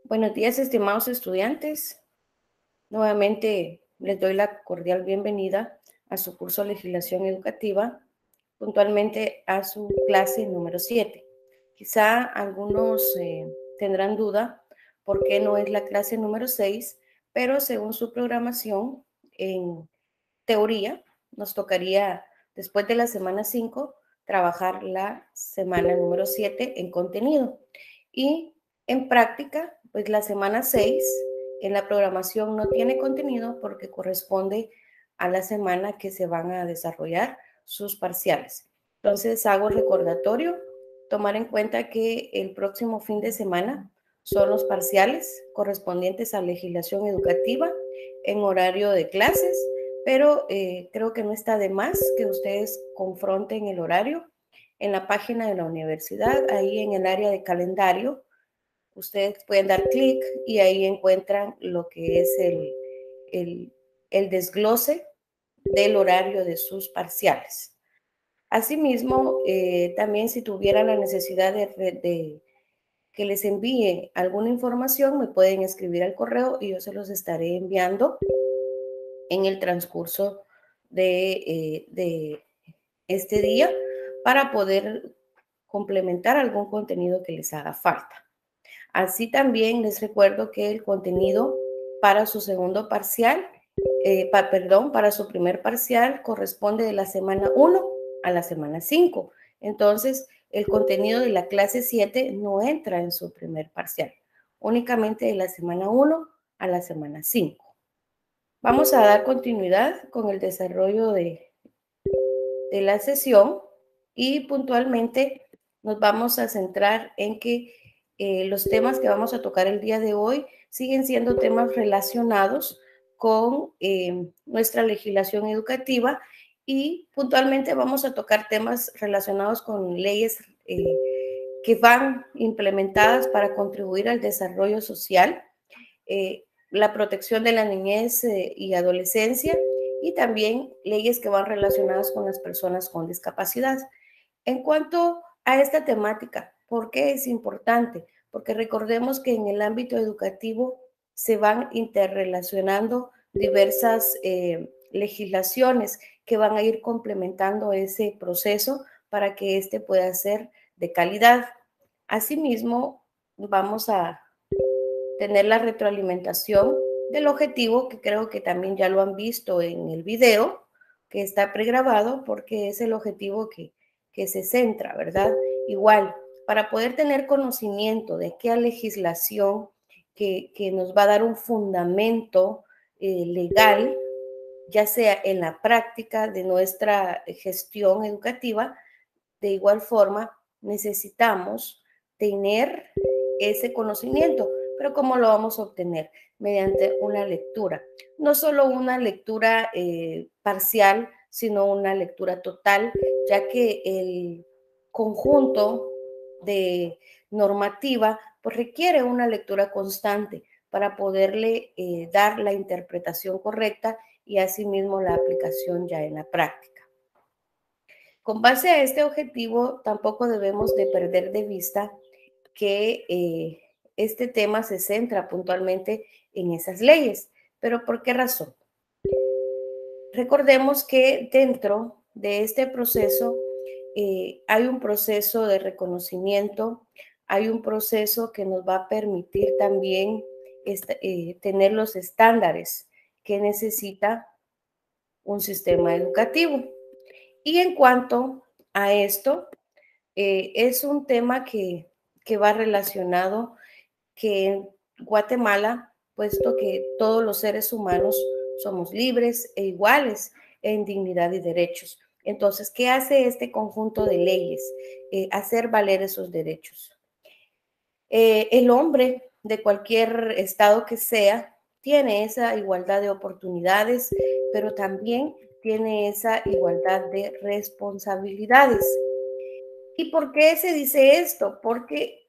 Buenos días, estimados estudiantes. Nuevamente les doy la cordial bienvenida a su curso de Legislación Educativa, puntualmente a su clase número 7. Quizá algunos tendrán duda por qué no es la clase número 6, pero según su programación, en teoría, nos tocaría, después de la semana 5, trabajar la semana número 7 en contenido. Y en práctica, pues la semana 6 en la programación no tiene contenido porque corresponde a la semana que se van a desarrollar sus parciales. Entonces, hago recordatorio, tomar en cuenta que el próximo fin de semana son los parciales correspondientes a legislación educativa en horario de clases, pero creo que no está de más que ustedes confronten el horario en la página de la universidad, ahí en el área de calendario. Ustedes pueden dar clic y ahí encuentran lo que es el desglose del horario de sus parciales. Asimismo, también si tuvieran la necesidad de que les envíe alguna información, me pueden escribir al correo y yo se los estaré enviando en el transcurso de este día para poder complementar algún contenido que les haga falta. Así también les recuerdo que el contenido para su segundo parcial, para su primer parcial corresponde de la semana 1 a la semana 5. Entonces, el contenido de la clase 7 no entra en su primer parcial, únicamente de la semana 1 a la semana 5. Vamos a dar continuidad con el desarrollo de la sesión y puntualmente nos vamos a centrar en que los temas que vamos a tocar el día de hoy siguen siendo temas relacionados con nuestra legislación educativa y puntualmente vamos a tocar temas relacionados con leyes que van implementadas para contribuir al desarrollo social, la protección de la niñez y adolescencia y también leyes que van relacionadas con las personas con discapacidad. En cuanto a esta temática, ¿por qué es importante? Porque recordemos que en el ámbito educativo se van interrelacionando diversas legislaciones que van a ir complementando ese proceso para que éste pueda ser de calidad. Asimismo, vamos a tener la retroalimentación del objetivo, que creo que también ya lo han visto en el video, que está pregrabado, porque es el objetivo que se centra, ¿verdad? Igual, para poder tener conocimiento de qué legislación que nos va a dar un fundamento legal, ya sea en la práctica de nuestra gestión educativa, de igual forma necesitamos tener ese conocimiento. Pero ¿cómo lo vamos a obtener? Mediante una lectura. No solo una lectura parcial, sino una lectura total, ya que el conjunto de normativa pues requiere una lectura constante para poderle dar la interpretación correcta y asimismo la aplicación ya en la práctica. Con base a este objetivo, tampoco debemos de perder de vista que este tema se centra puntualmente en esas leyes. ¿Pero por qué razón? Recordemos que dentro de este proceso hay un proceso de reconocimiento, hay un proceso que nos va a permitir también tener los estándares que necesita un sistema educativo. Y en cuanto a esto, es un tema que va relacionado que en Guatemala, puesto que todos los seres humanos somos libres e iguales en dignidad y derechos. Entonces, ¿qué hace este conjunto de leyes? Hacer valer esos derechos. El hombre de cualquier estado que sea tiene esa igualdad de oportunidades, pero también tiene esa igualdad de responsabilidades. ¿Y por qué se dice esto? Porque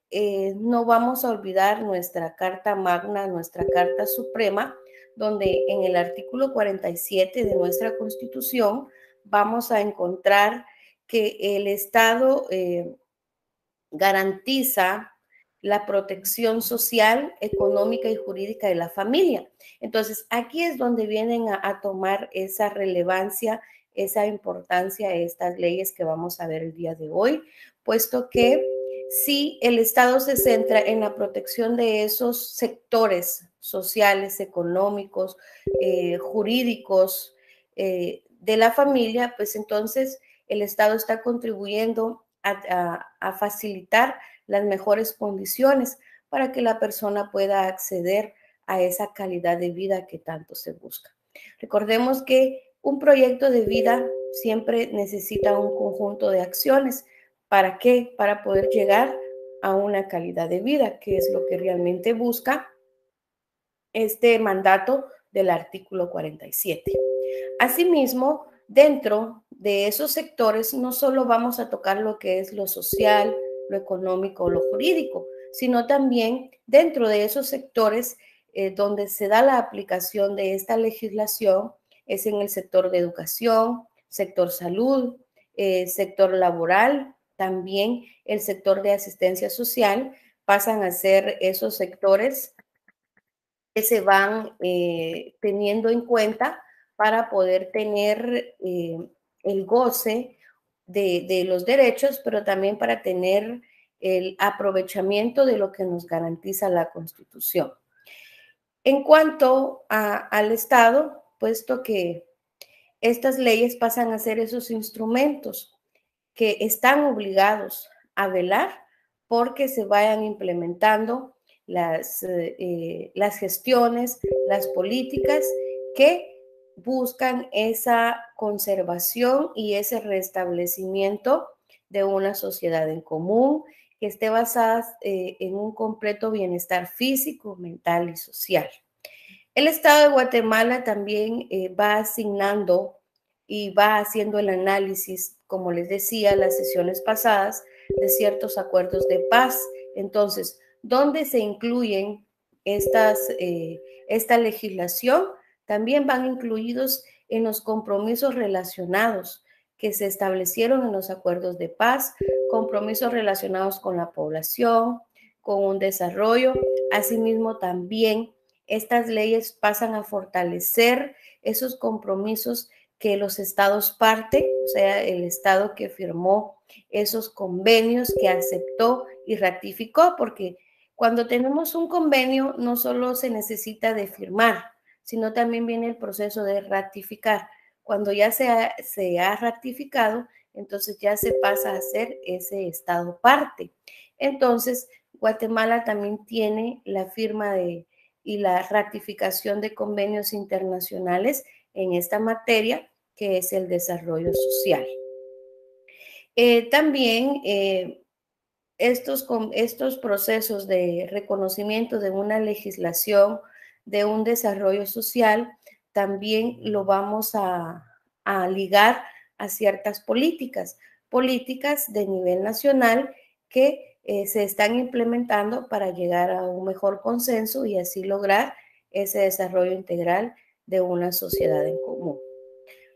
no vamos a olvidar nuestra Carta Magna, nuestra Carta Suprema, donde en el artículo 47 de nuestra Constitución vamos a encontrar que el Estado garantiza la protección social, económica y jurídica de la familia. Entonces, aquí es donde vienen a tomar esa relevancia, esa importancia estas leyes que vamos a ver el día de hoy, puesto que si el Estado se centra en la protección de esos sectores sociales, económicos, jurídicos de la familia, pues entonces el Estado está contribuyendo a facilitar las mejores condiciones para que la persona pueda acceder a esa calidad de vida que tanto se busca. Recordemos que un proyecto de vida siempre necesita un conjunto de acciones. ¿Para qué? Para poder llegar a una calidad de vida, que es lo que realmente busca este mandato del artículo 47. Asimismo, dentro de esos sectores no solo vamos a tocar lo que es lo social, lo económico, lo jurídico, sino también dentro de esos sectores donde se da la aplicación de esta legislación es en el sector de educación, sector salud, sector laboral, también el sector de asistencia social, pasan a ser esos sectores que se van teniendo en cuenta para poder tener el goce de los derechos, pero también para tener el aprovechamiento de lo que nos garantiza la Constitución. En cuanto al Estado, puesto que estas leyes pasan a ser esos instrumentos que están obligados a velar porque se vayan implementando las gestiones, las políticas que buscan esa conservación y ese restablecimiento de una sociedad en común que esté basada en un completo bienestar físico, mental y social. El Estado de Guatemala también va asignando y va haciendo el análisis, como les decía, las sesiones pasadas, de ciertos acuerdos de paz. Entonces, ¿dónde se incluyen esta legislación? También van incluidos en los compromisos relacionados que se establecieron en los acuerdos de paz, compromisos relacionados con la población, con un desarrollo, asimismo también estas leyes pasan a fortalecer esos compromisos que los estados parte, o sea, el estado que firmó esos convenios, que aceptó y ratificó, porque cuando tenemos un convenio no solo se necesita de firmar, sino también viene el proceso de ratificar. Cuando ya se ha ratificado, entonces ya se pasa a ser ese estado parte. Entonces, Guatemala también tiene la firma y la ratificación de convenios internacionales en esta materia, que es el desarrollo social. También estos procesos de reconocimiento de una legislación, de un desarrollo social, también lo vamos a ligar a ciertas políticas de nivel nacional que se están implementando para llegar a un mejor consenso y así lograr ese desarrollo integral de una sociedad en común.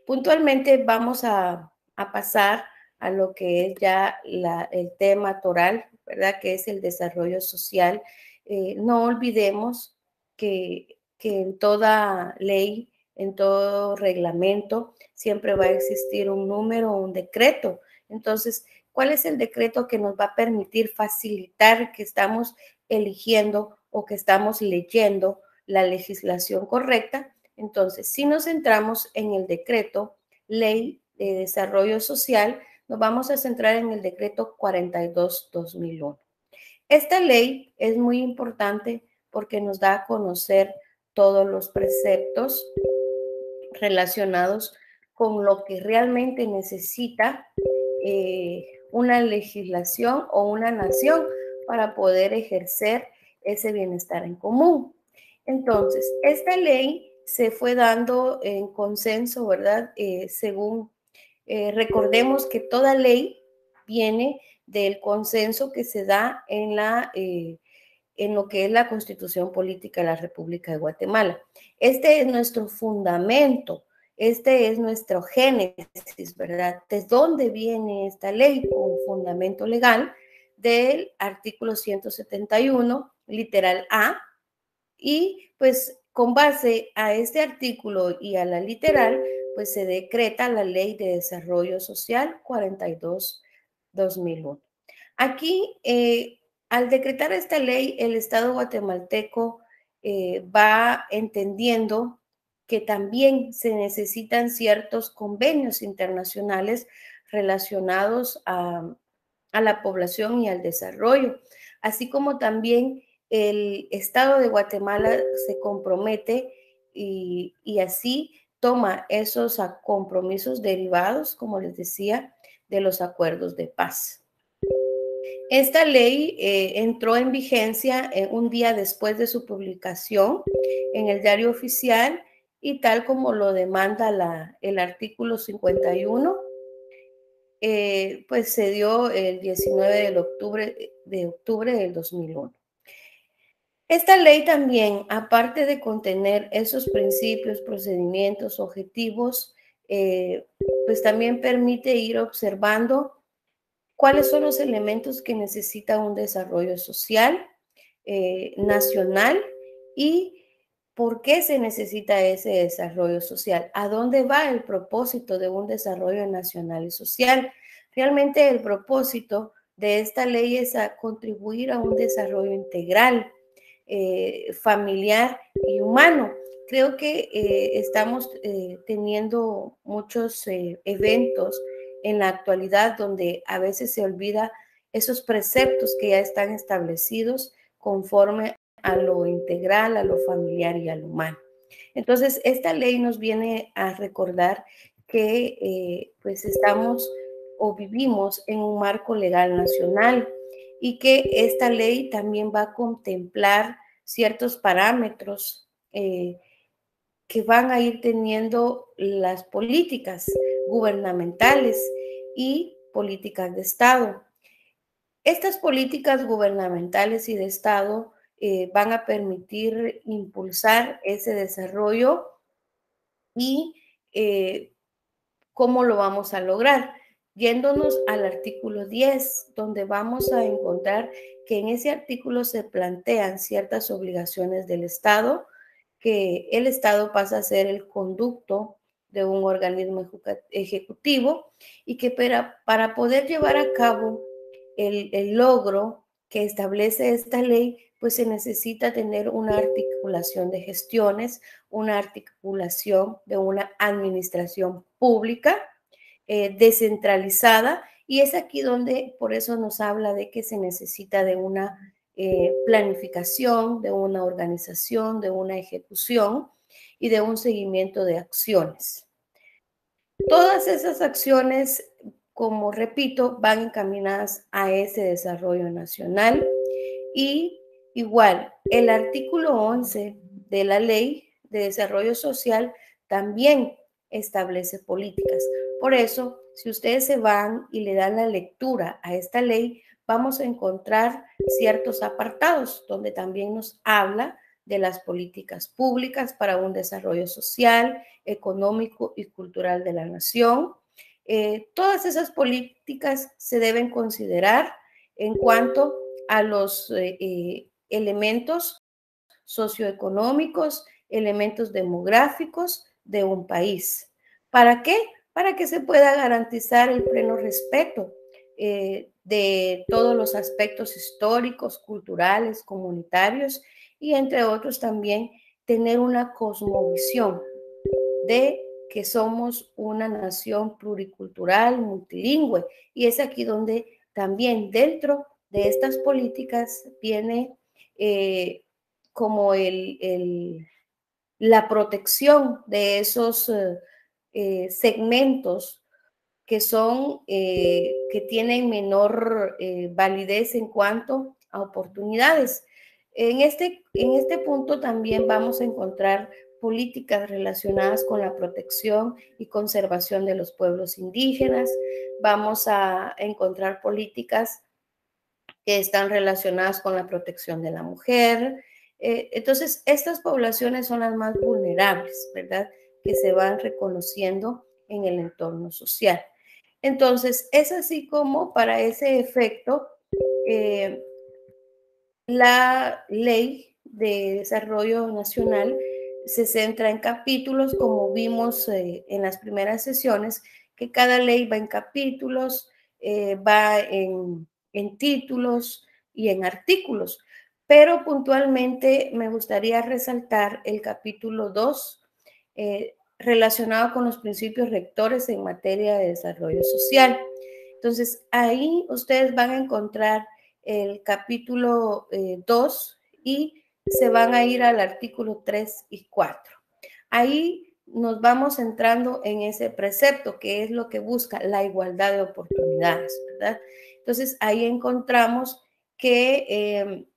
Puntualmente vamos a pasar a lo que es ya el tema toral, ¿verdad? Que es el desarrollo social. No olvidemos que en toda ley, en todo reglamento, siempre va a existir un número o un decreto. Entonces, ¿cuál es el decreto que nos va a permitir facilitar que estamos eligiendo o que estamos leyendo la legislación correcta? Entonces, si nos centramos en el decreto Ley de Desarrollo Social, nos vamos a centrar en el decreto 42-2001. Esta ley es muy importante porque nos da a conocer todos los preceptos relacionados con lo que realmente necesita una legislación o una nación para poder ejercer ese bienestar en común. Entonces, esta ley se fue dando en consenso, ¿verdad? Según recordemos que toda ley viene del consenso que se da en lo que es la Constitución Política de la República de Guatemala. Este es nuestro fundamento, este es nuestro génesis, ¿verdad? ¿De dónde viene esta ley con fundamento legal? Del artículo 171, literal A, y pues con base a este artículo y a la literal, pues se decreta la Ley de Desarrollo Social 42-2001. Aquí, al decretar esta ley, el Estado guatemalteco va entendiendo que también se necesitan ciertos convenios internacionales relacionados a la población y al desarrollo, así como también el Estado de Guatemala se compromete y así toma esos compromisos derivados, como les decía, de los acuerdos de paz. Esta ley entró en vigencia un día después de su publicación en el Diario Oficial y tal como lo demanda el artículo 51, pues se dio el 19 de octubre del 2001. Esta ley también, aparte de contener esos principios, procedimientos, objetivos, pues también permite ir observando cuáles son los elementos que necesita un desarrollo social, nacional y por qué se necesita ese desarrollo social, a dónde va el propósito de un desarrollo nacional y social. Realmente el propósito de esta ley es a contribuir a un desarrollo integral, familiar y humano. Creo que estamos teniendo muchos eventos en la actualidad donde a veces se olvida esos preceptos que ya están establecidos conforme a lo integral, a lo familiar y a lo humano. Entonces, esta ley nos viene a recordar que pues estamos o vivimos en un marco legal nacional y que esta ley también va a contemplar ciertos parámetros que van a ir teniendo las políticas gubernamentales y políticas de Estado. Estas políticas gubernamentales y de Estado van a permitir impulsar ese desarrollo y ¿cómo lo vamos a lograr? Yéndonos al artículo 10, donde vamos a encontrar que en ese artículo se plantean ciertas obligaciones del Estado que el Estado pasa a ser el conducto de un organismo ejecutivo y que para poder llevar a cabo el logro que establece esta ley, pues se necesita tener una articulación de gestiones, una articulación de una administración pública descentralizada, y es aquí donde por eso nos habla de que se necesita de una planificación, de una organización, de una ejecución y de un seguimiento de acciones. Todas esas acciones, como repito, van encaminadas a ese desarrollo nacional y igual el artículo 11 de la Ley de Desarrollo Social también establece políticas. Por eso, si ustedes se van y le dan la lectura a esta ley, vamos a encontrar ciertos apartados donde también nos habla de las políticas públicas para un desarrollo social, económico y cultural de la nación. Todas esas políticas se deben considerar en cuanto a los elementos socioeconómicos, elementos demográficos de un país. ¿Para qué? Para que se pueda garantizar el pleno respeto de todos los aspectos históricos, culturales, comunitarios y entre otros también tener una cosmovisión de que somos una nación pluricultural, multilingüe, y es aquí donde también dentro de estas políticas viene como la protección de esos segmentos que son, que tienen menor validez en cuanto a oportunidades. En este punto también vamos a encontrar políticas relacionadas con la protección y conservación de los pueblos indígenas. Vamos a encontrar políticas que están relacionadas con la protección de la mujer. Entonces, estas poblaciones son las más vulnerables, ¿verdad? Que se van reconociendo en el entorno social. Entonces, es así como para ese efecto, la ley de desarrollo nacional se centra en capítulos, como vimos en las primeras sesiones, que cada ley va en capítulos, va en títulos y en artículos. Pero puntualmente me gustaría resaltar el capítulo 2, relacionado con los principios rectores en materia de desarrollo social. Entonces, ahí ustedes van a encontrar el capítulo 2 y se van a ir al artículo 3 y 4. Ahí nos vamos entrando en ese precepto, que es lo que busca la igualdad de oportunidades, ¿verdad? Entonces, ahí encontramos que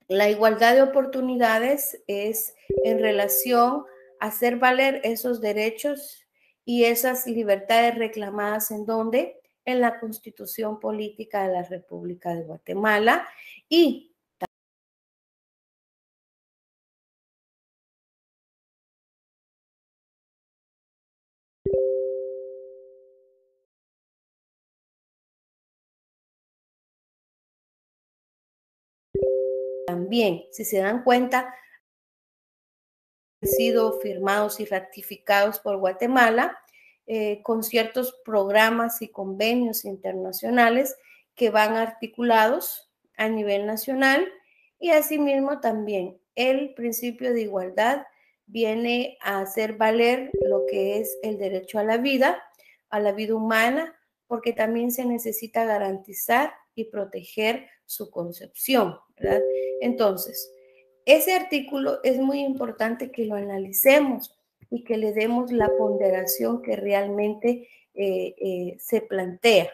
la igualdad de oportunidades es en relación a hacer valer esos derechos y esas libertades reclamadas en donde en la Constitución Política de la República de Guatemala y también, si se dan cuenta, han sido firmados y ratificados por Guatemala con ciertos programas y convenios internacionales que van articulados a nivel nacional, y asimismo también el principio de igualdad viene a hacer valer lo que es el derecho a la vida humana, porque también se necesita garantizar y proteger su concepción, ¿verdad? Entonces, ese artículo es muy importante que lo analicemos y que le demos la ponderación que realmente se plantea.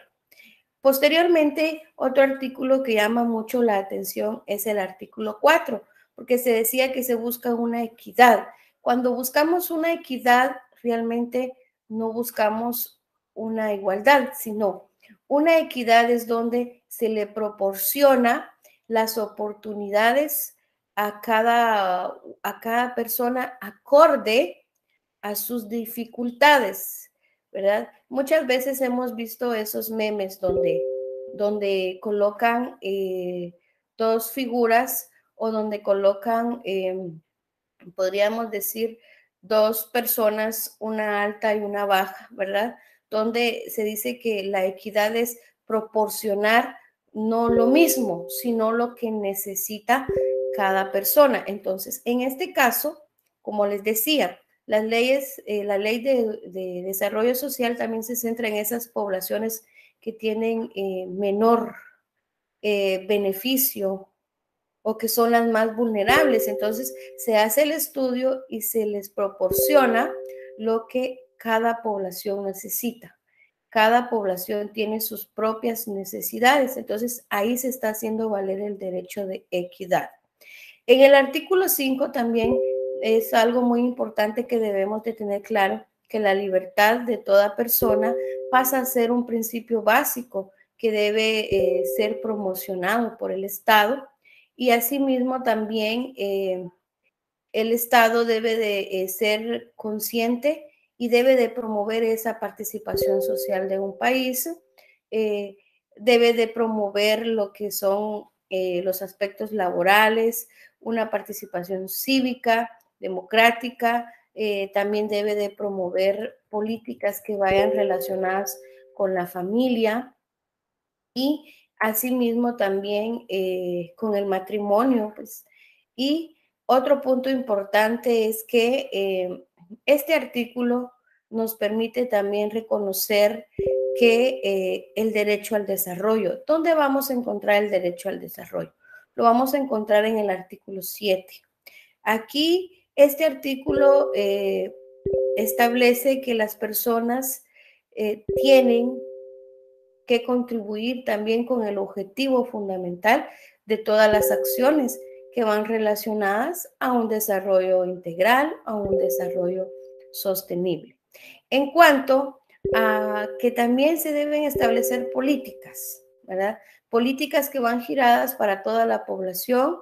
Posteriormente, otro artículo que llama mucho la atención es el artículo 4, porque se decía que se busca una equidad. Cuando buscamos una equidad, realmente no buscamos una igualdad, sino una equidad es donde se le proporciona las oportunidades a cada persona acorde a sus dificultades, ¿verdad? Muchas veces hemos visto esos memes donde colocan dos figuras o donde colocan podríamos decir, dos personas, una alta y una baja, ¿verdad? Donde se dice que la equidad es proporcionar no lo mismo, sino lo que necesita cada persona. Entonces, en este caso, como les decía, las leyes, la ley de desarrollo social también se centra en esas poblaciones que tienen menor beneficio o que son las más vulnerables. Entonces, se hace el estudio y se les proporciona lo que cada población necesita. Cada población tiene sus propias necesidades. Entonces, ahí se está haciendo valer el derecho de equidad. En el artículo 5 también es algo muy importante que debemos de tener claro, que la libertad de toda persona pasa a ser un principio básico que debe ser promocionado por el Estado, y asimismo también el Estado debe de ser consciente y debe de promover esa participación social de un país, eh, debe de promover lo que son los aspectos laborales, una participación cívica, democrática, también debe de promover políticas que vayan relacionadas con la familia, y asimismo también con el matrimonio, pues. Y otro punto importante es que este artículo nos permite también reconocer que el derecho al desarrollo. ¿Dónde vamos a encontrar el derecho al desarrollo? Lo vamos a encontrar en el artículo 7. Aquí, este artículo establece que las personas tienen que contribuir también con el objetivo fundamental de todas las acciones que van relacionadas a un desarrollo integral, a un desarrollo sostenible. En cuanto a que también se deben establecer políticas, ¿verdad? Políticas que van giradas para toda la población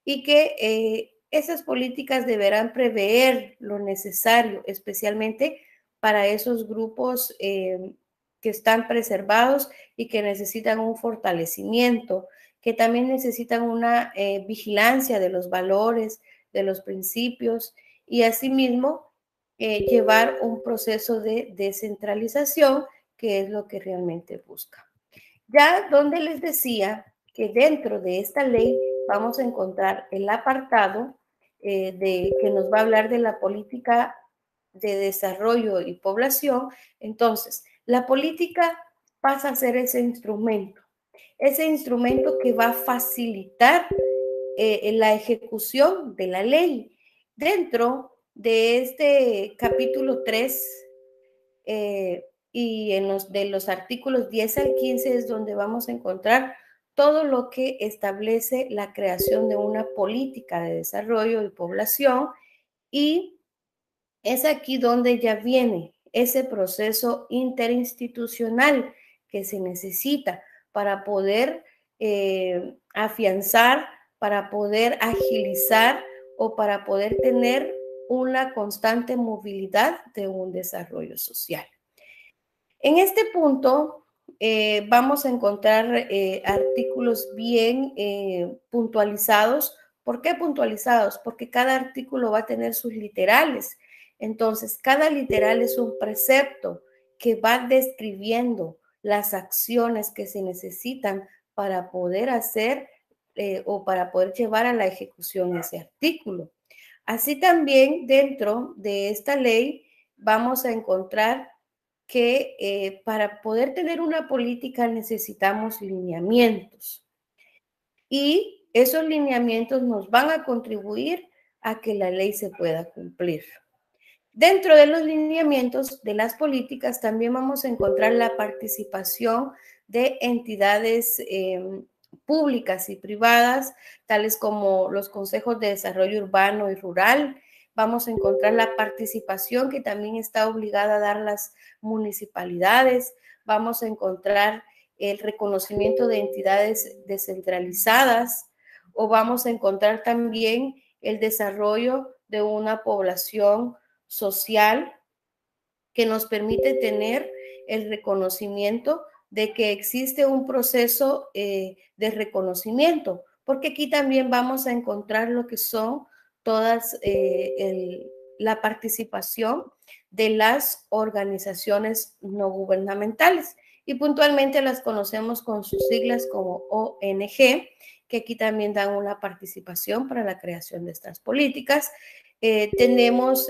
y que esas políticas deberán prever lo necesario, especialmente para esos grupos que están preservados y que necesitan un fortalecimiento, que también necesitan una vigilancia de los valores, de los principios, y asimismo llevar un proceso de descentralización, que es lo que realmente busca. Ya donde les decía que dentro de esta ley vamos a encontrar el apartado que nos va a hablar de la política de desarrollo y población. Entonces, la política pasa a ser ese instrumento que va a facilitar la ejecución de la ley. Dentro de este capítulo 3 y de los artículos 10 al 15 es donde vamos a encontrar todo lo que establece la creación de una política de desarrollo y población, y es aquí donde ya viene ese proceso interinstitucional que se necesita para poder afianzar, para poder agilizar o para poder tener una constante movilidad de un desarrollo social. En este punto vamos a encontrar artículos bien puntualizados. ¿Por qué puntualizados? Porque cada artículo va a tener sus literales. Entonces, cada literal es un precepto que va describiendo las acciones que se necesitan para poder hacer o para poder llevar a la ejecución ese artículo. Así también, dentro de esta ley vamos a encontrar que para poder tener una política necesitamos lineamientos, y esos lineamientos nos van a contribuir a que la ley se pueda cumplir. Dentro de los lineamientos de las políticas también vamos a encontrar la participación de entidades públicas y privadas, tales como los consejos de desarrollo urbano y rural. Vamos a encontrar la participación que también está obligada a dar las municipalidades. Vamos a encontrar el reconocimiento de entidades descentralizadas, o vamos a encontrar también el desarrollo de una población social que nos permite tener el reconocimiento de que existe un proceso de reconocimiento, porque aquí también vamos a encontrar lo que son todas la participación de las organizaciones no gubernamentales y puntualmente las conocemos con sus siglas como ONG, que aquí también dan una participación para la creación de estas políticas. Tenemos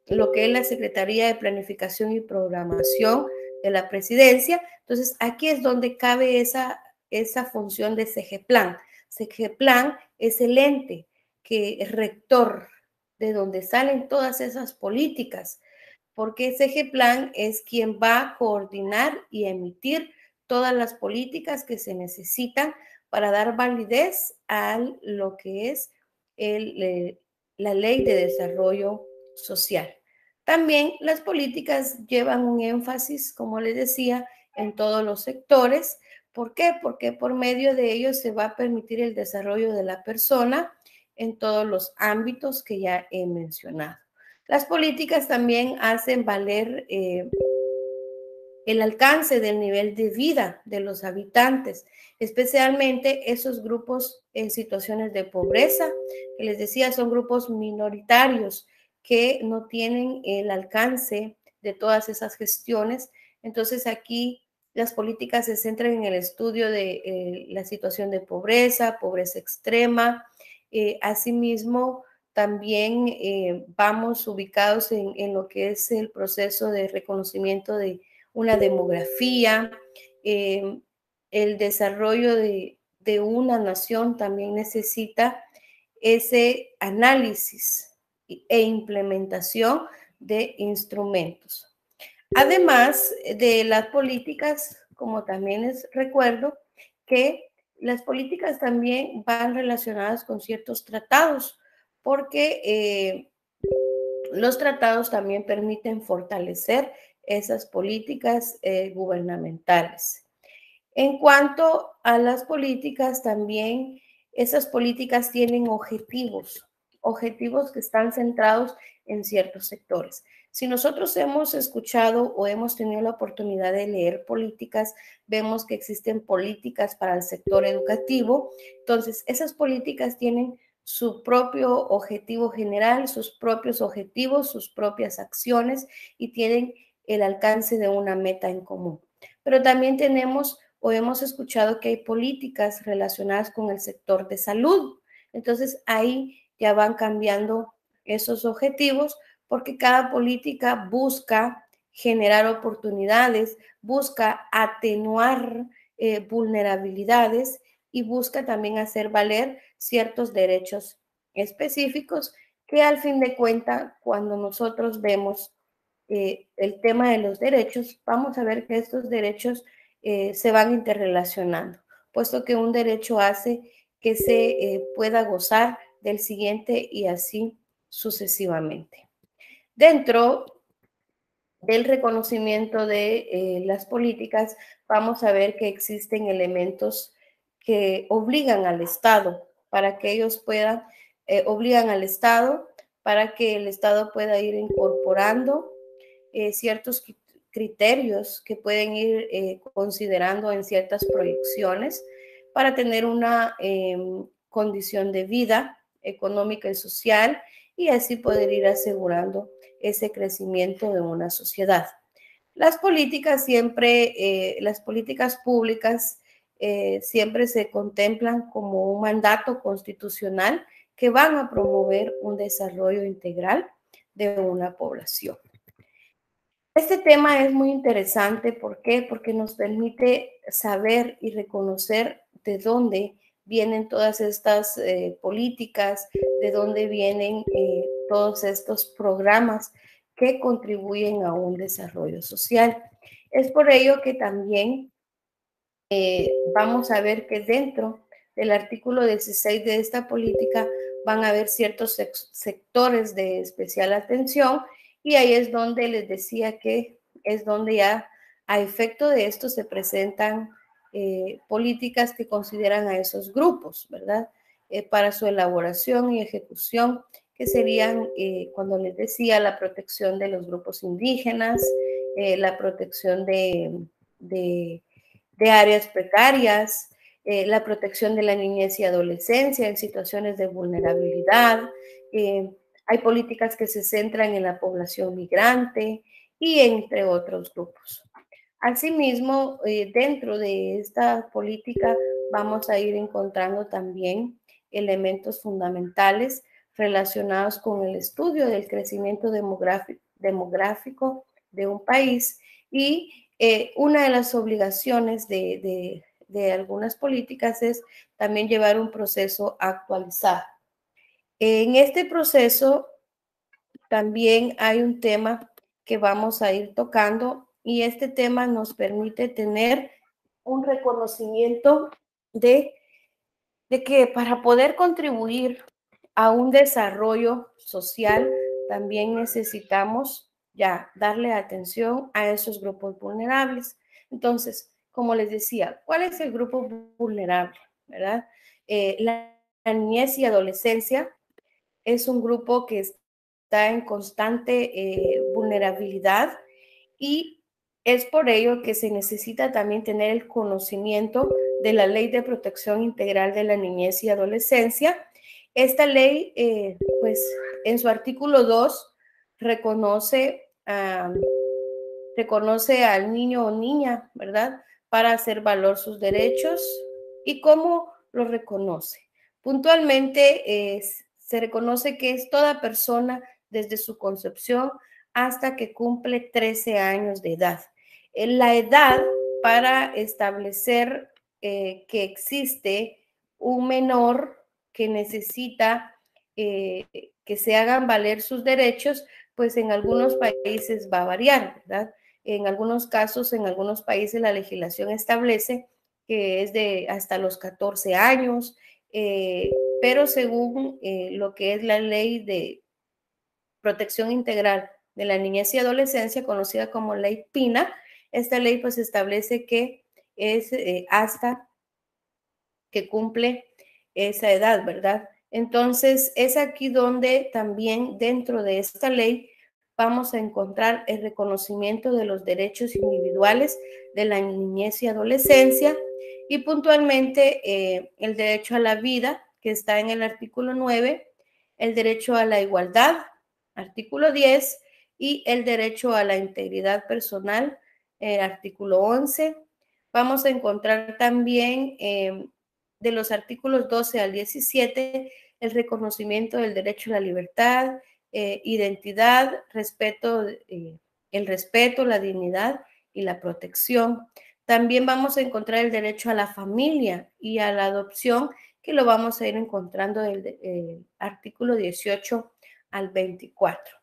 lo que es la Secretaría de Planificación y Programación de la Presidencia. Entonces, aquí es donde cabe esa función de CGPLAN. CGPLAN es el ente que es rector de donde salen todas esas políticas, porque CGPLAN es quien va a coordinar y emitir todas las políticas que se necesitan para dar validez a lo que es la Ley de Desarrollo Social. También las políticas llevan un énfasis, como les decía, en todos los sectores. ¿Por qué? Porque por medio de ellos se va a permitir el desarrollo de la persona en todos los ámbitos que ya he mencionado. Las políticas también hacen valer el alcance del nivel de vida de los habitantes, especialmente esos grupos en situaciones de pobreza, que les decía, son grupos minoritarios que no tienen el alcance de todas esas gestiones. Entonces aquí las políticas se centran en el estudio de la situación de pobreza, pobreza extrema. Asimismo, también vamos ubicados en lo que es el proceso de reconocimiento de una demografía, el desarrollo de una nación también necesita ese análisis e implementación de instrumentos. Además de las políticas, como también les recuerdo, que las políticas también van relacionadas con ciertos tratados, porque los tratados también permiten fortalecer esas políticas gubernamentales. En cuanto a las políticas, también esas políticas tienen objetivos que están centrados en ciertos sectores. Si nosotros hemos escuchado o hemos tenido la oportunidad de leer políticas, vemos que existen políticas para el sector educativo. Entonces, esas políticas tienen su propio objetivo general, sus propios objetivos, sus propias acciones y tienen el alcance de una meta en común. Pero también tenemos o hemos escuchado que hay políticas relacionadas con el sector de salud. Entonces ahí ya van cambiando esos objetivos porque cada política busca generar oportunidades, busca atenuar vulnerabilidades y busca también hacer valer ciertos derechos específicos que al fin de cuentas, cuando nosotros vemos el tema de los derechos, vamos a ver que estos derechos se van interrelacionando, puesto que un derecho hace que se pueda gozar del siguiente y así sucesivamente. Dentro del reconocimiento de las políticas, vamos a ver que existen elementos que obligan al Estado para que ellos puedan, obligan al Estado para que el Estado pueda ir incorporando ciertos criterios que pueden ir considerando en ciertas proyecciones para tener una condición de vida económica y social y así poder ir asegurando ese crecimiento de una sociedad. Las políticas las políticas públicas siempre se contemplan como un mandato constitucional que van a promover un desarrollo integral de una población. Este tema es muy interesante, ¿por qué? Porque nos permite saber y reconocer de dónde vienen todas estas políticas, de dónde vienen todos estos programas que contribuyen a un desarrollo social. Es por ello que también vamos a ver que dentro del artículo 16 de esta política van a haber ciertos sectores de especial atención y ahí es donde les decía que es donde ya a efecto de esto se presentan políticas que consideran a esos grupos, ¿verdad? Para su elaboración y ejecución, que serían, cuando les decía, la protección de los grupos indígenas, la protección de áreas precarias, la protección de la niñez y adolescencia en situaciones de vulnerabilidad. Hay políticas que se centran en la población migrante y entre otros grupos. Asimismo, dentro de esta política vamos a ir encontrando también elementos fundamentales relacionados con el estudio del crecimiento demográfico de un país y una de las obligaciones de algunas políticas es también llevar un proceso actualizado. En este proceso también hay un tema que vamos a ir tocando y este tema nos permite tener un reconocimiento de, de que para poder contribuir a un desarrollo social también necesitamos ya darle atención a esos grupos vulnerables. Entonces, como les decía, ¿cuál es el grupo vulnerable? ¿Verdad? La niñez y adolescencia es un grupo que está en constante vulnerabilidad y es por ello que se necesita también tener el conocimiento de la Ley de Protección Integral de la Niñez y Adolescencia. Esta ley, pues en su artículo 2, reconoce, reconoce al niño o niña, ¿verdad? Para hacer valor sus derechos. ¿Y cómo lo reconoce? Puntualmente se reconoce que es toda persona desde su concepción hasta que cumple 13 años de edad. La edad para establecer que existe un menor que necesita que se hagan valer sus derechos, pues en algunos países va a variar, ¿verdad? En algunos casos, en algunos países la legislación establece que es de hasta los 14 años, pero según lo que es la ley de protección integral de la niñez y adolescencia, conocida como ley PINA, esta ley pues establece que es hasta que cumple esa edad, ¿verdad? Entonces, es aquí donde también dentro de esta ley vamos a encontrar el reconocimiento de los derechos individuales de la niñez y adolescencia y puntualmente el derecho a la vida, que está en el artículo 9, el derecho a la igualdad, artículo 10, y el derecho a la integridad personal, artículo 11. Vamos a encontrar también de los artículos 12 al 17 el reconocimiento del derecho a la libertad, identidad, respeto, el respeto, la dignidad y la protección. También vamos a encontrar el derecho a la familia y a la adopción, que lo vamos a ir encontrando del artículo 18 al 24.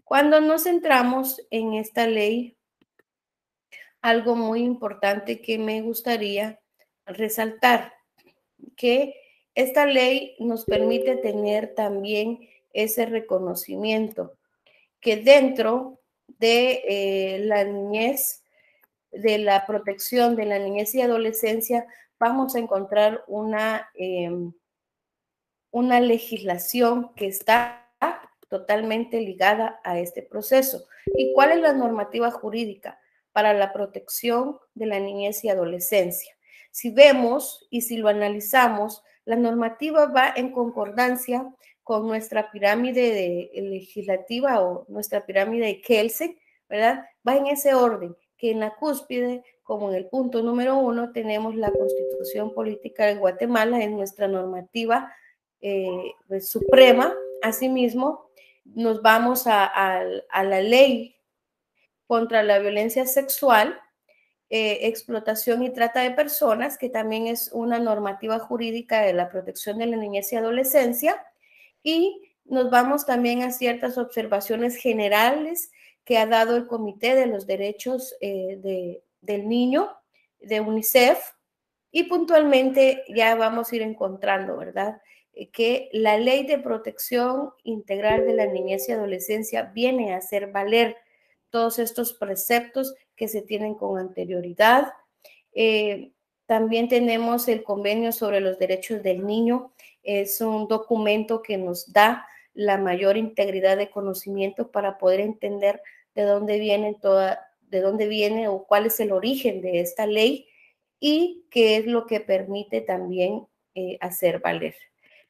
Cuando nos centramos en esta ley, algo muy importante que me gustaría resaltar, que esta ley nos permite tener también ese reconocimiento, que dentro de la niñez, de la protección de la niñez y adolescencia, vamos a encontrar una legislación que está totalmente ligada a este proceso. ¿Y cuál es la normativa jurídica para la protección de la niñez y adolescencia? Si vemos y si lo analizamos, la normativa va en concordancia con nuestra pirámide legislativa o nuestra pirámide de Kelsen, ¿verdad? Va en ese orden, que en la cúspide, como en el punto número 1, tenemos la Constitución Política de Guatemala en nuestra normativa pues, suprema. Asimismo, nos vamos a la ley contra la violencia sexual, explotación y trata de personas, que también es una normativa jurídica de la protección de la niñez y adolescencia, y nos vamos también a ciertas observaciones generales que ha dado el Comité de los Derechos del Niño de UNICEF, y puntualmente ya vamos a ir encontrando, ¿verdad? Que la Ley de Protección Integral de la Niñez y Adolescencia viene a hacer valer todos estos preceptos que se tienen con anterioridad. También tenemos el Convenio sobre los Derechos del Niño. Es un documento que nos da la mayor integridad de conocimiento para poder entender de dónde viene o cuál es el origen de esta ley. y qué es lo que permite también hacer valer.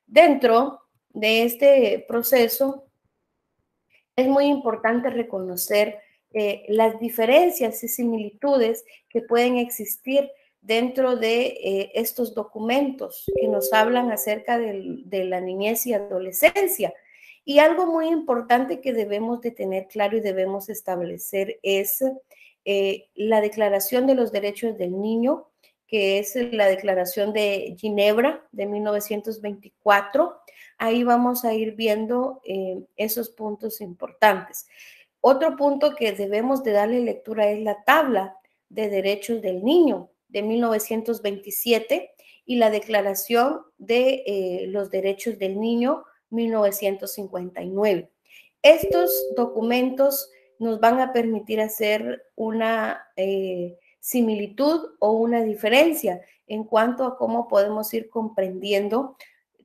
Dentro de este proceso es muy importante reconocer las diferencias y similitudes que pueden existir dentro de estos documentos que nos hablan acerca de la niñez y adolescencia. Y algo muy importante que debemos de tener claro y debemos establecer es la Declaración de los Derechos del Niño, que es la Declaración de Ginebra de 1924. Ahí vamos a ir viendo esos puntos importantes. Otro punto que debemos de darle lectura es la tabla de derechos del niño de 1927 y la Declaración de los Derechos del Niño 1959. Estos documentos nos van a permitir hacer una similitud o una diferencia en cuanto a cómo podemos ir comprendiendo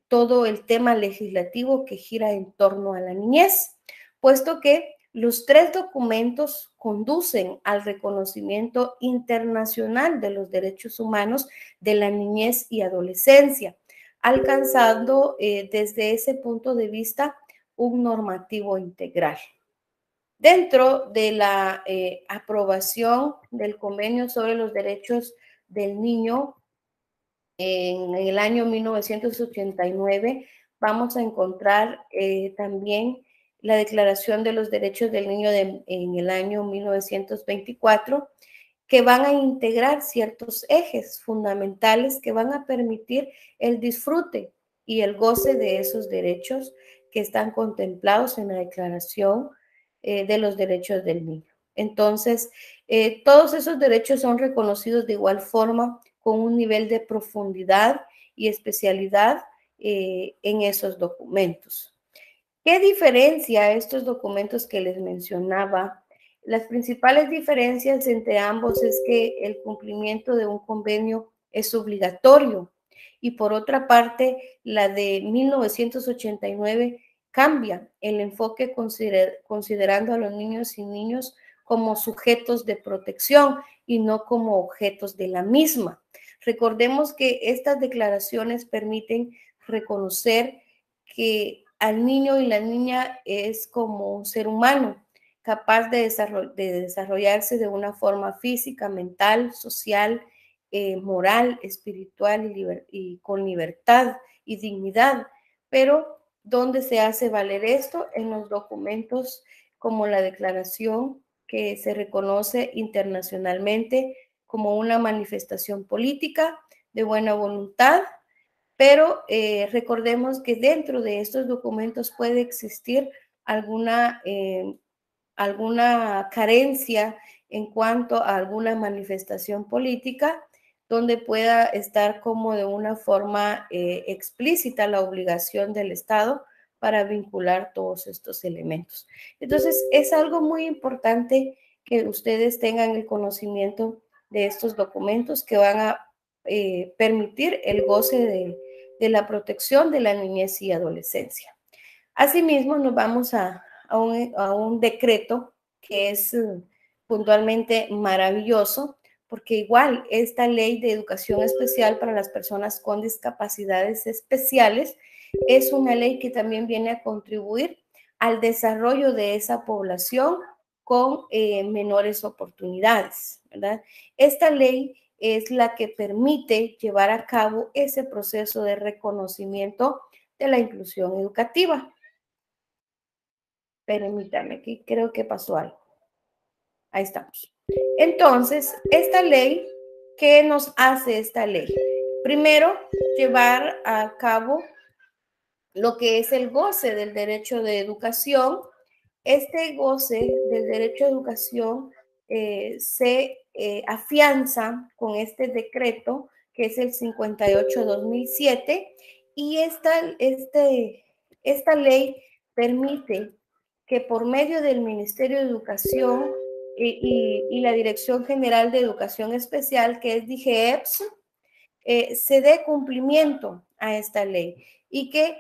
todo el tema legislativo que gira en torno a la niñez, puesto que los tres documentos conducen al reconocimiento internacional de los derechos humanos de la niñez y adolescencia, alcanzando desde ese punto de vista un normativo integral. Dentro de la aprobación del Convenio sobre los Derechos del Niño en el año 1989, vamos a encontrar también la Declaración de los Derechos del Niño en el año 1924, que van a integrar ciertos ejes fundamentales que van a permitir el disfrute y el goce de esos derechos que están contemplados en la Declaración de los Derechos del Niño. Entonces, todos esos derechos son reconocidos de igual forma con un nivel de profundidad y especialidad en esos documentos. ¿Qué diferencia estos documentos que les mencionaba? Las principales diferencias entre ambos es que el cumplimiento de un convenio es obligatorio y por otra parte, la de 1989 cambia el enfoque considerando a los niños y niños como sujetos de protección y no como objetos de la misma. Recordemos que estas declaraciones permiten reconocer que al niño y la niña es como un ser humano capaz de desarrollarse de una forma física, mental, social, moral, espiritual y con libertad y dignidad. Pero ¿dónde se hace valer esto? En los documentos como la declaración que se reconoce internacionalmente como una manifestación política de buena voluntad, pero recordemos que dentro de estos documentos puede existir alguna carencia en cuanto a alguna manifestación política donde pueda estar como de una forma explícita la obligación del Estado para vincular todos estos elementos. Entonces, es algo muy importante que ustedes tengan el conocimiento de estos documentos que van a permitir el goce de la protección de la niñez y adolescencia. Asimismo, nos vamos a un decreto que es puntualmente maravilloso, porque igual esta ley de educación especial para las personas con discapacidades especiales es una ley que también viene a contribuir al desarrollo de esa población con menores oportunidades, ¿verdad? Esta ley es la que permite llevar a cabo ese proceso de reconocimiento de la inclusión educativa. Permítame, aquí creo que pasó algo. Ahí estamos. Entonces, esta ley, ¿qué nos hace esta ley? Primero, llevar a cabo lo que es el goce del derecho de educación. Este goce del derecho a educación se afianza con este decreto, que es el 58-2007, y esta ley permite que por medio del Ministerio de Educación y la Dirección General de Educación Especial, que es DIGEEPS, se dé cumplimiento a esta ley y que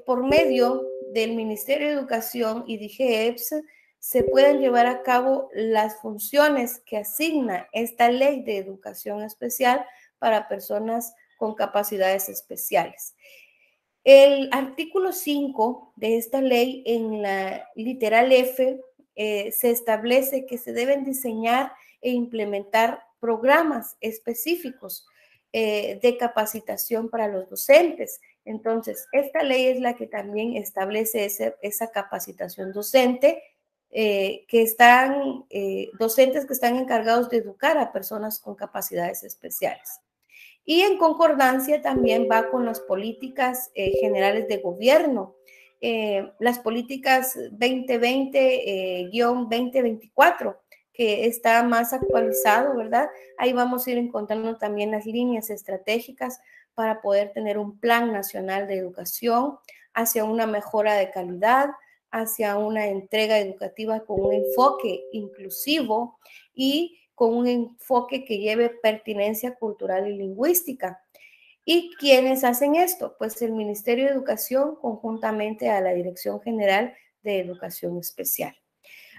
por medio del Ministerio de Educación y DIGEEPS se puedan llevar a cabo las funciones que asigna esta ley de educación especial para personas con capacidades especiales. El artículo 5 de esta ley, en la literal F, se establece que se deben diseñar e implementar programas específicos de capacitación para los docentes. Entonces, esta ley es la que también establece esa capacitación docente, docentes que están encargados de educar a personas con capacidades especiales. Y en concordancia también va con las políticas generales de gobierno, las políticas 2020-2024, que está más actualizado, ¿verdad? Ahí vamos a ir encontrando también las líneas estratégicas para poder tener un plan nacional de educación hacia una mejora de calidad, hacia una entrega educativa con un enfoque inclusivo y con un enfoque que lleve pertinencia cultural y lingüística. ¿Y quiénes hacen esto? Pues el Ministerio de Educación conjuntamente a la Dirección General de Educación Especial.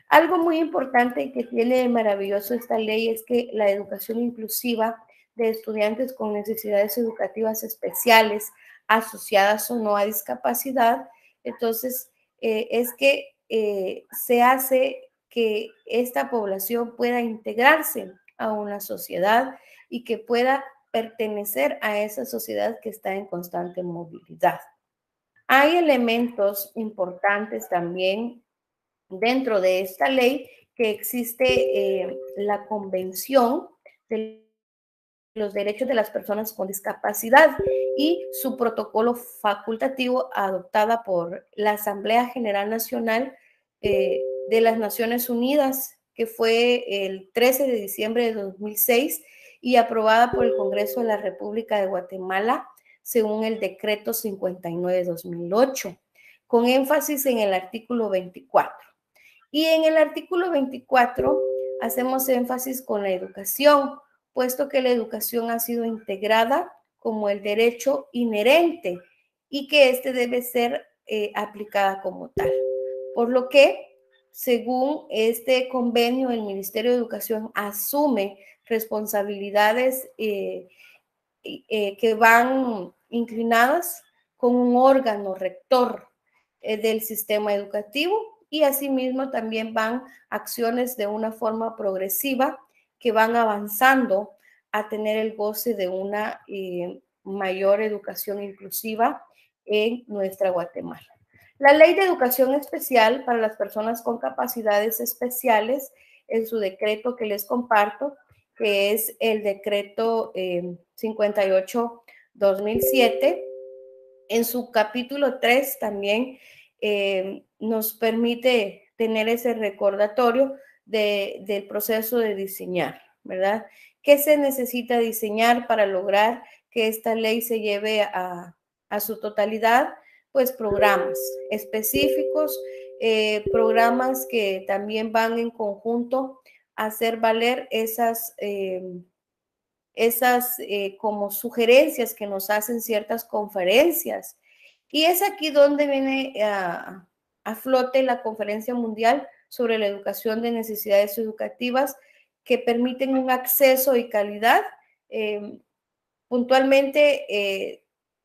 Algo muy importante y que tiene maravilloso esta ley es que la educación inclusiva de estudiantes con necesidades educativas especiales, asociadas o no a discapacidad, entonces es que se hace que esta población pueda integrarse a una sociedad y que pueda pertenecer a esa sociedad que está en constante movilidad. Hay elementos importantes también dentro de esta ley que existe la Convención de los Derechos de las Personas con Discapacidad y su protocolo facultativo adoptada por la Asamblea General Nacional de las Naciones Unidas, que fue el 13 de diciembre de 2006 y aprobada por el Congreso de la República de Guatemala según el decreto 59/2008, con énfasis en el artículo 24. Y en el artículo 24 hacemos énfasis con la educación, puesto que la educación ha sido integrada como el derecho inherente y que este debe ser aplicada como tal. Por lo que, según este convenio, el Ministerio de Educación asume responsabilidades que van inclinadas con un órgano rector del sistema educativo y asimismo también van acciones de una forma progresiva que van avanzando a tener el goce de una mayor educación inclusiva en nuestra Guatemala. La Ley de Educación Especial para las personas con capacidades especiales, en su decreto que les comparto, que es el decreto 58/2007, en su capítulo 3 también nos permite tener ese recordatorio del proceso de diseñar, ¿verdad? ¿Qué se necesita diseñar para lograr que esta ley se lleve a su totalidad? Pues programas específicos, programas que también van en conjunto a hacer valer esas como sugerencias que nos hacen ciertas conferencias. Y es aquí donde viene a flote la Conferencia Mundial sobre la Educación de Necesidades Educativas que permiten un acceso y calidad. Puntualmente,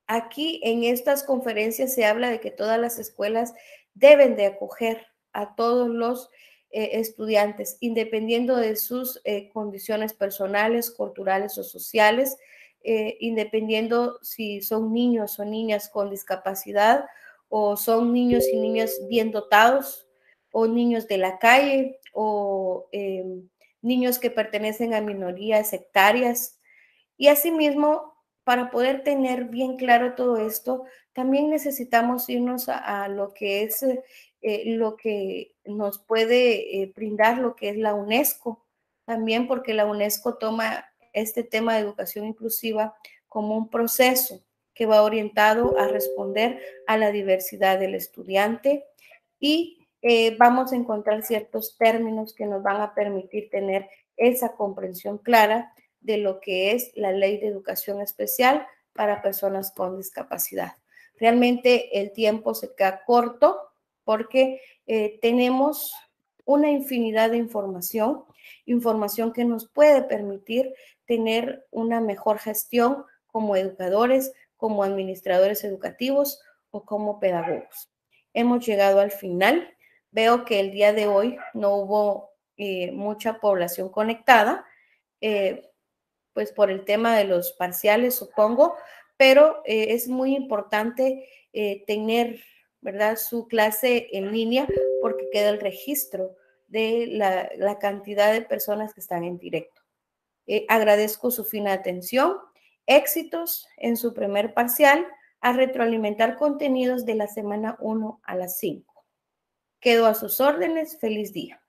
aquí en estas conferencias se habla de que todas las escuelas deben de acoger a todos los estudiantes, independiendo de sus condiciones personales, culturales o sociales, independiendo si son niños o niñas con discapacidad o son niños y niñas bien dotados o niños de la calle o niños que pertenecen a minorías sectarias. Y asimismo, para poder tener bien claro todo esto, también necesitamos irnos a lo que es lo que nos puede brindar lo que es la UNESCO, también porque la UNESCO toma este tema de educación inclusiva como un proceso que va orientado a responder a la diversidad del estudiante y vamos a encontrar ciertos términos que nos van a permitir tener esa comprensión clara de lo que es la Ley de Educación Especial para personas con discapacidad. Realmente el tiempo se queda corto porque tenemos una infinidad de información, información que nos puede permitir tener una mejor gestión como educadores, como administradores educativos o como pedagogos. Hemos llegado al final. Veo que el día de hoy no hubo mucha población conectada, pues por el tema de los parciales, supongo, pero es muy importante tener, ¿verdad?, su clase en línea porque queda el registro de la cantidad de personas que están en directo. Agradezco su fina atención, éxitos en su primer parcial a retroalimentar contenidos de la semana 1 a la 5. Quedo a sus órdenes, feliz día.